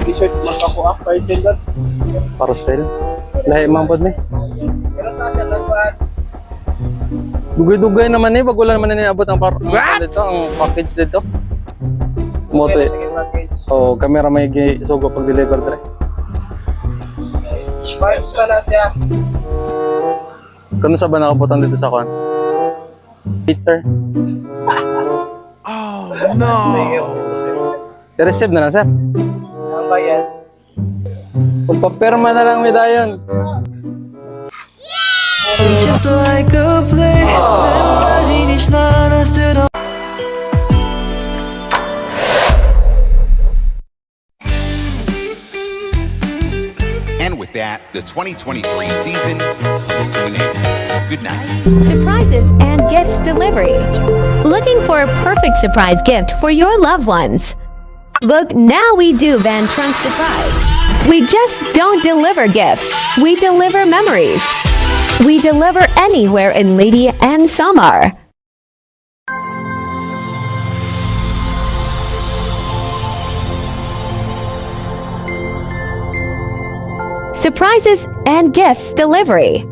T-shirt magkakuha, parcel lang. Parcel. Lahi mambod ni. Pero sa akin lang ba? Dugay-dugay naman ni, wag wala naman na niabot ang dito, ang package dito. Moto eh. Sige, package. Oh, camera may sugo pag deliver dire. Vibes pala siya. Kano sa ba nakabutan dito sa kwan? Sir. Oh no! I-receive na lang, sir. Ang bayad. Pagpapirma na lang medayon. Just like a play, memorizing each line I still don't. And with that, the 2023 season is to an end. Good night. Surprises and gifts delivery. Looking for a perfect surprise gift for your loved ones? Look, now we do Van Trunk Surprise. We just don't deliver gifts, we deliver memories. We deliver anywhere in Lady and Samar. Surprises and gifts delivery.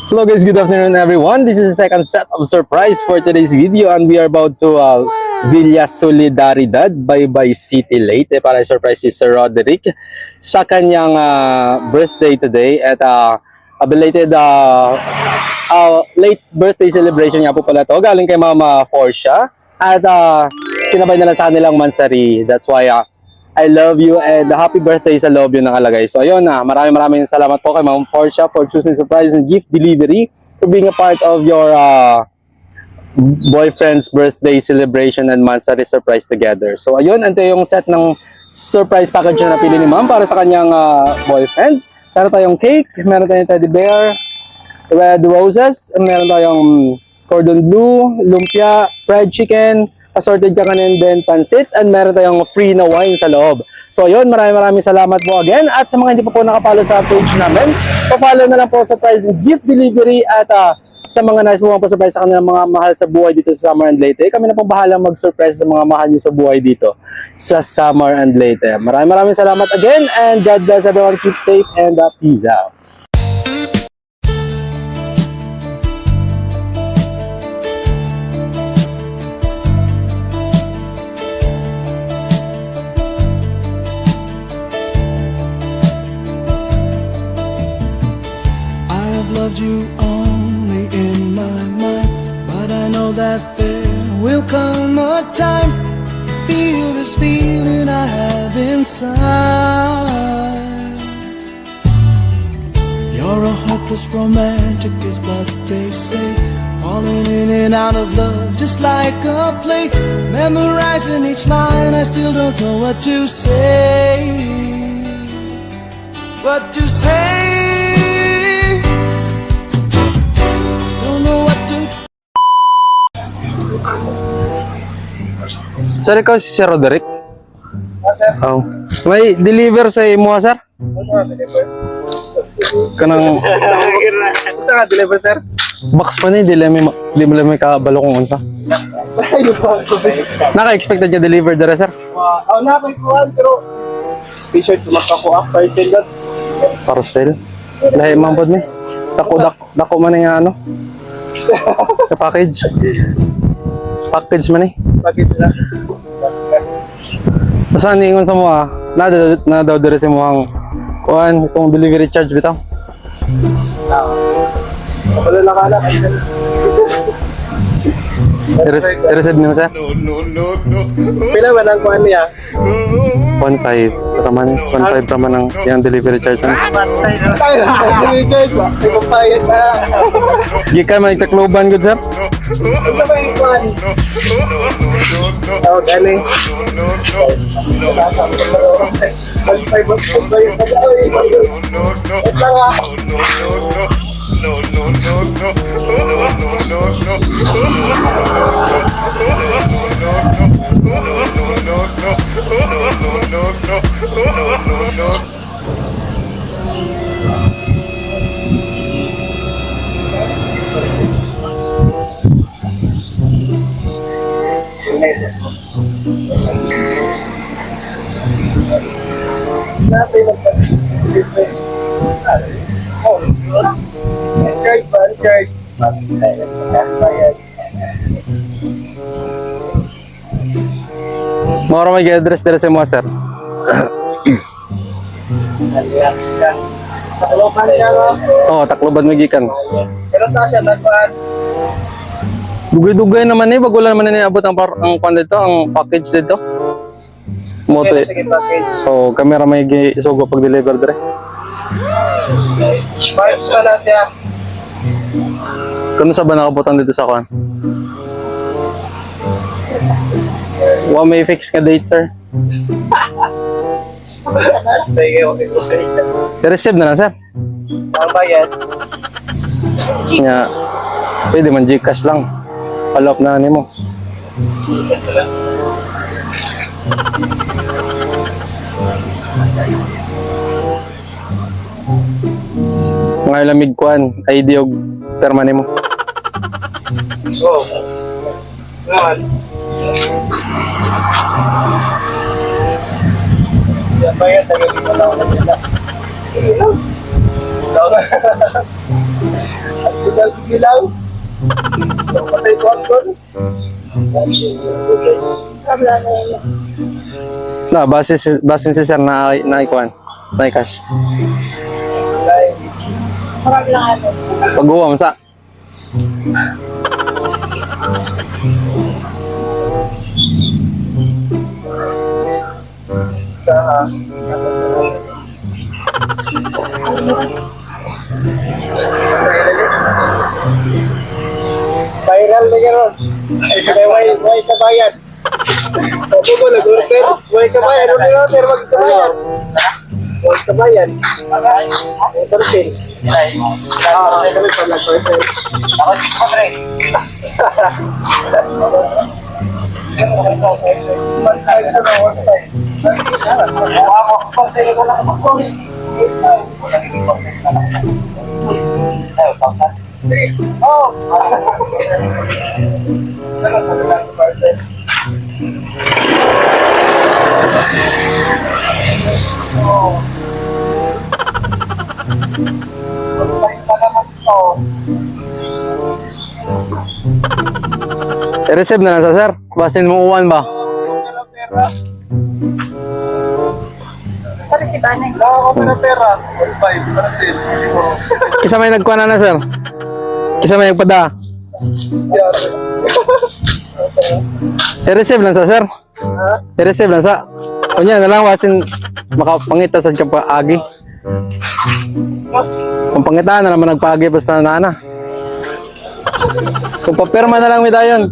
Hello guys, good afternoon everyone. This is the second set of surprise for today's video and we are about to Villa Solidaridad, Baybay City Leyte para surprise si Sir Roderick sa kanyang birthday today at a belated late birthday celebration nga po pala to galing kay Mama Portia at sinabay na lang sa kanilang mansari. That's why I love you and happy birthday sa loob yun nakalagay. So ayun na, maraming salamat po kay Ma'am Portia for choosing surprise and gift delivery, for being a part of your boyfriend's birthday celebration and monthsary surprise together. So ayun, ito yung set ng surprise package na napili ni Ma'am para sa kanyang boyfriend. Meron tayong cake, meron tayong teddy bear, red roses, meron tayong cordon bleu, lumpia, fried chicken, assorted kakanin din, pansit, and meron tayong free na wine sa loob. So yun, maraming salamat po again. At sa mga hindi pa po nakapalo sa page namin, pa-follow na lang po sa surprise and gift delivery at sa mga nice mo pa-surprise sa kanilang mga mahal sa buhay dito sa Samar and Leyte. Kami na pong bahala mag-surprise sa mga mahal nyo sa buhay dito sa Samar and Leyte. Maraming salamat again and God bless everyone. Keep safe and peace out. Loved you only in my mind, but I know that there will come a time. Feel this feeling I have inside. You're a hopeless romantic is what they say, falling in and out of love just like a play. Memorizing each line, I still don't know what to say. What to say. Sir, ikaw si Sir Roderick? Sir. Oh. May deliver sa imo, sir? Kanang Saan nga deliver, sir? box pa ni, dili may kabalo kung unsa. Ayun po. Naka-expected ka deliver dere, sir? Wow, nakakaikuhan, pero T-shirt magkakuha, parcel lang. Parcel. Lahi mambod ni. Dako man nga ano. Sa package. Package man eh. Package na. Basta niingon sa mo na daw dire sa mo ang kuan kung delivery charge bitaw. Wala lang kala. I-receive niyo, sir? Pila ba lang kuhan niya? 1.5 raman ang yung delivery charge na. Tayo na, Richard. May kumpayat na. Gikan man itakloban good, sir? Ano ba yung kuhan? Oh, galing. Mas may kumpayat na daw eh. Ito nga. natin mag-deliver. Oh, charge ba? Charge. Bayad. Moro may address dito sa mga sir. Relax ka. Takloban siya, no? Oh, Tacloban magikan. Pero sa siya, nagpaan? Dugay-dugay naman wag wala naman na niabot ang kwan dito, ang package dito. Moto. Sige, package. Oh, camera may isugo pag deliver dire. March pa na siya. Kuno sa ba nakabutang dito sa kwan? Wa may fix ka date, sir. Sige, okay. I-receive na lang, sir. Ang bayad. Nya, pwede man Gcash lang. Follow up na nimo. Mga lamig kwan, ID og perma nimo. Go. Ngayon. Yan bayad, tagaling mo lang ulit yan. Sige lang. At sila, sige lang. Patay ko ang doon. Na, base si sir na ikwan, na cash. Pag-uwa mo sa. Viral na gano'n. May kabayan. Opo mo, nag-order. May kabayan. Ano yung order? May kabayan. May kabayan. May tortil. May kami pa nag-order. Ako si Padre. I-receive na lang sa sir. Basin mo uwan ba? Ako pa ng pera. 1.5 para sale. Siguro. Kisa may nagkuha na sir. Kisa may nagpada. I-receive lang sa sir. I-receive lang sa. Kunya na lang wasin makapangita sa kapaagi. Kung pangitaan na naman nagpaagi basta nana. Kung papirma na lang mi dayon.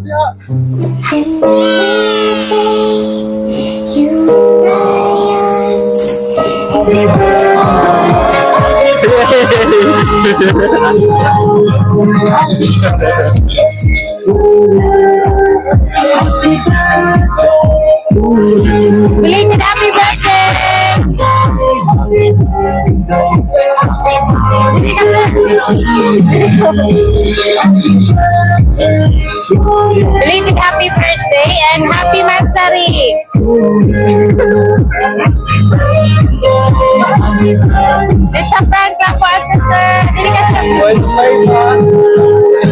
Belated happy birthday! Hindi ka, sir. Belated happy birthday and happy Mansari! It's a prank lang po, sir. Hindi ka, sir.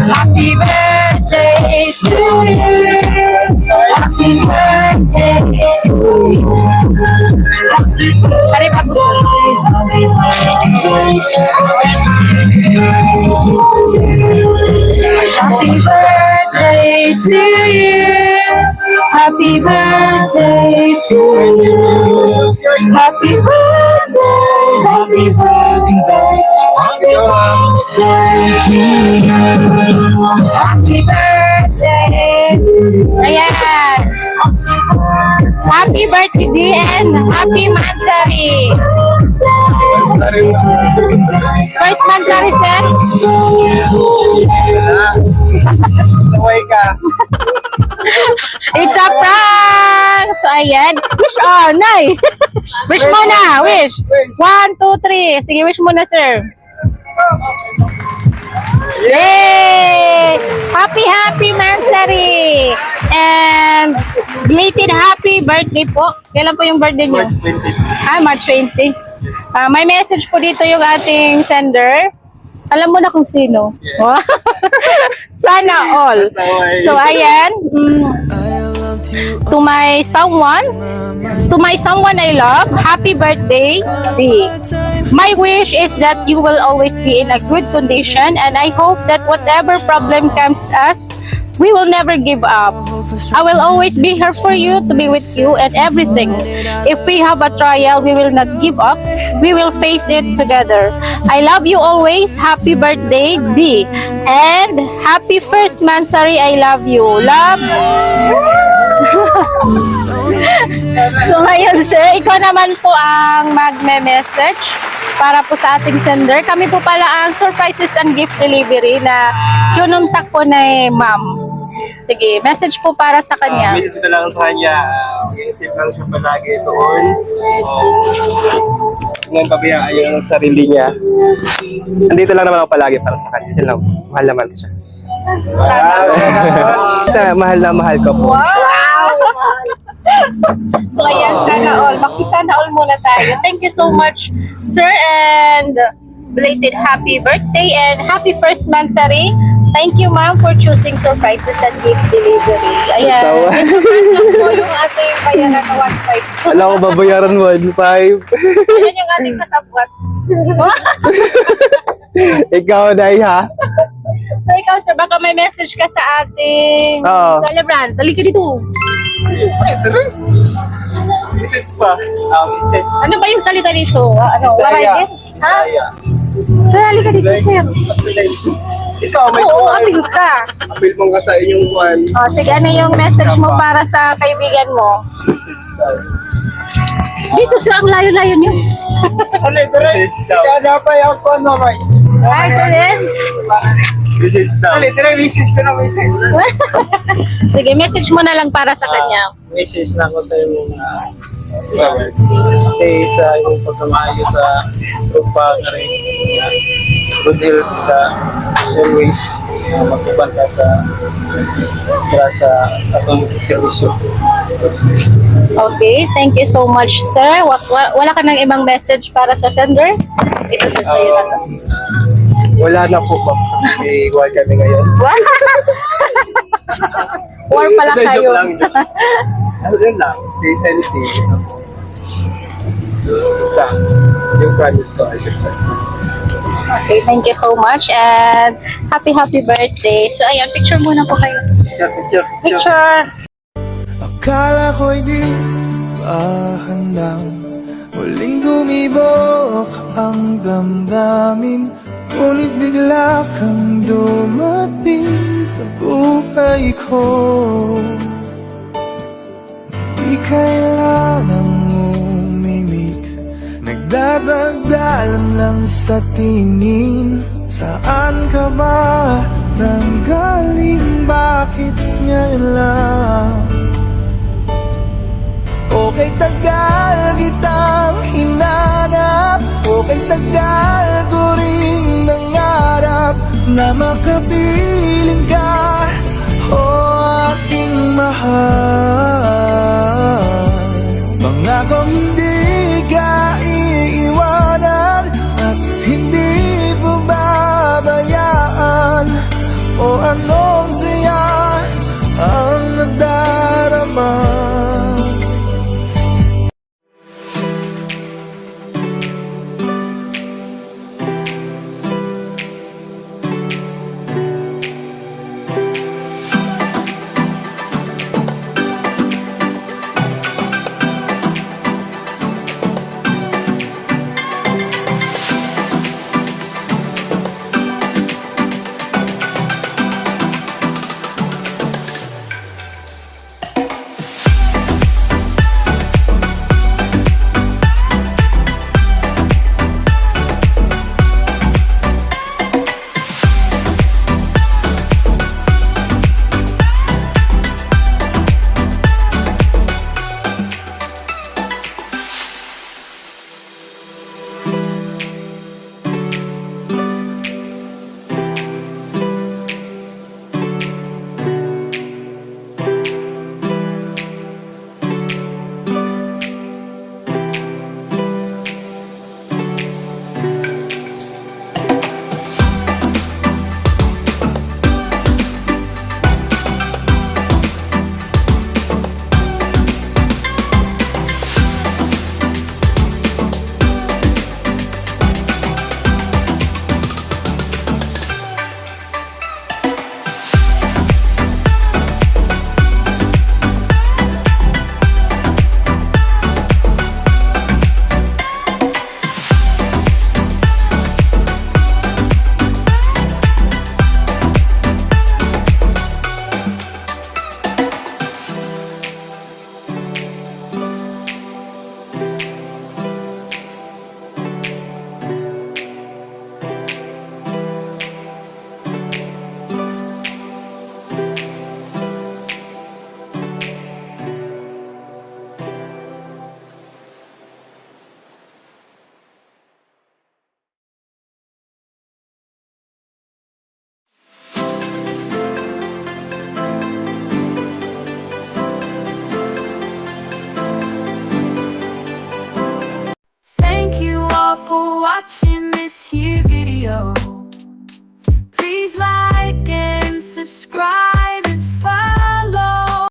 Happy birthday to you. Happy birthday to you. Sorry, Papu. Happy birthday to you. Happy birthday to you. Happy birthday. Happy birthday. Happy birthday to you. Happy birthday. Ayan. Happy birthday and happy Mansari. First Mansari, sir. Saway ka. It's a prank! So, ayan. Wish, Nay! Wish muna! Wish! 1, 2, 3. Sige, wish muna, sir. Yay! Happy Mansari! And belated happy birthday po. Kailan po yung birthday niyo? March 20. March 20. May message po dito yung ating sender. Alam mo na kung sino. Sana all. So, ayan. To my someone I love, happy birthday, D. My wish is that you will always be in a good condition, and I hope that whatever problem comes to us, we will never give up. I will always be here for you, to be with you and everything. If we have a trial, we will not give up. We will face it together. I love you always. Happy birthday, D. And happy first Mansari. I love you. Love. So ngayon, sir, ikaw naman po ang magme-message para po sa ating sender. Kami po pala ang surprises and gift delivery na kinuntak po na ma'am. Sige, message po para sa kanya. Message ko lang sa kanya. Mag-iisip lang siya palagi doon. Ngayon pabayaan yung sarili niya. Andito lang naman ako palagi para sa kanya. Yun lang. Mahal naman ko siya. Mahal na mahal ko po. Wow! So ayan, sana all. Makisana all muna tayo. Thank you so much, sir, and belated happy birthday and happy first Mansari. Thank you, ma'am, for choosing surprises and gift delivery. Ayan. Ito po yung ating bayaran na 1.5. Alam ko babayaran 1.5. Ayan yung ating kasabwat. Ikaw na ha? So ikaw, sir, baka may message ka sa ating Oo. celebrant. Dali ka dito. Message pa. Message. Ano ba yung salita dito? Waray din? Ha? Sir, halika dito, sir. Ikaw, may Oo, apil ka. apil mong ka sa inyong one. O, sige, ano yung message mo para sa kaibigan mo? Dito siya, ang layo-layo niyo. Message daw. Kaya pa yung phone mo, Roy. Ay, sir. Message daw. Message ko na message. Sige, message mo na lang para sa kanya. Message na ako sa iyong stay sa iyong pagkamayo sa trupa na rin. Good health sa always magpapanta sa atong servisyo. Okay, thank you so much, sir. Wala ka ng ibang message para sa sender? Ito, sir, sa'yo na to. Wala na po ma'am. May iwan kami ngayon. War pala Hindi, kayo. joke lang. Yun lang. Stay healthy. Basta. Yung promise ko. Okay, thank you so much and happy birthday. So, ayan, picture muna po kayo. Picture. Picture. Akala ko'y di pa handang muling dumibok ang damdamin, ngunit bigla kang dumating sa buhay ko. Di kailangang umimik, nagdadagdalan lang sa tingin. Saan ka ba nanggaling? Bakit ngayon lang? Okay, tagal kitang hinanap. Okay, tagal ko rin nangarap na makapiling. aking mahal.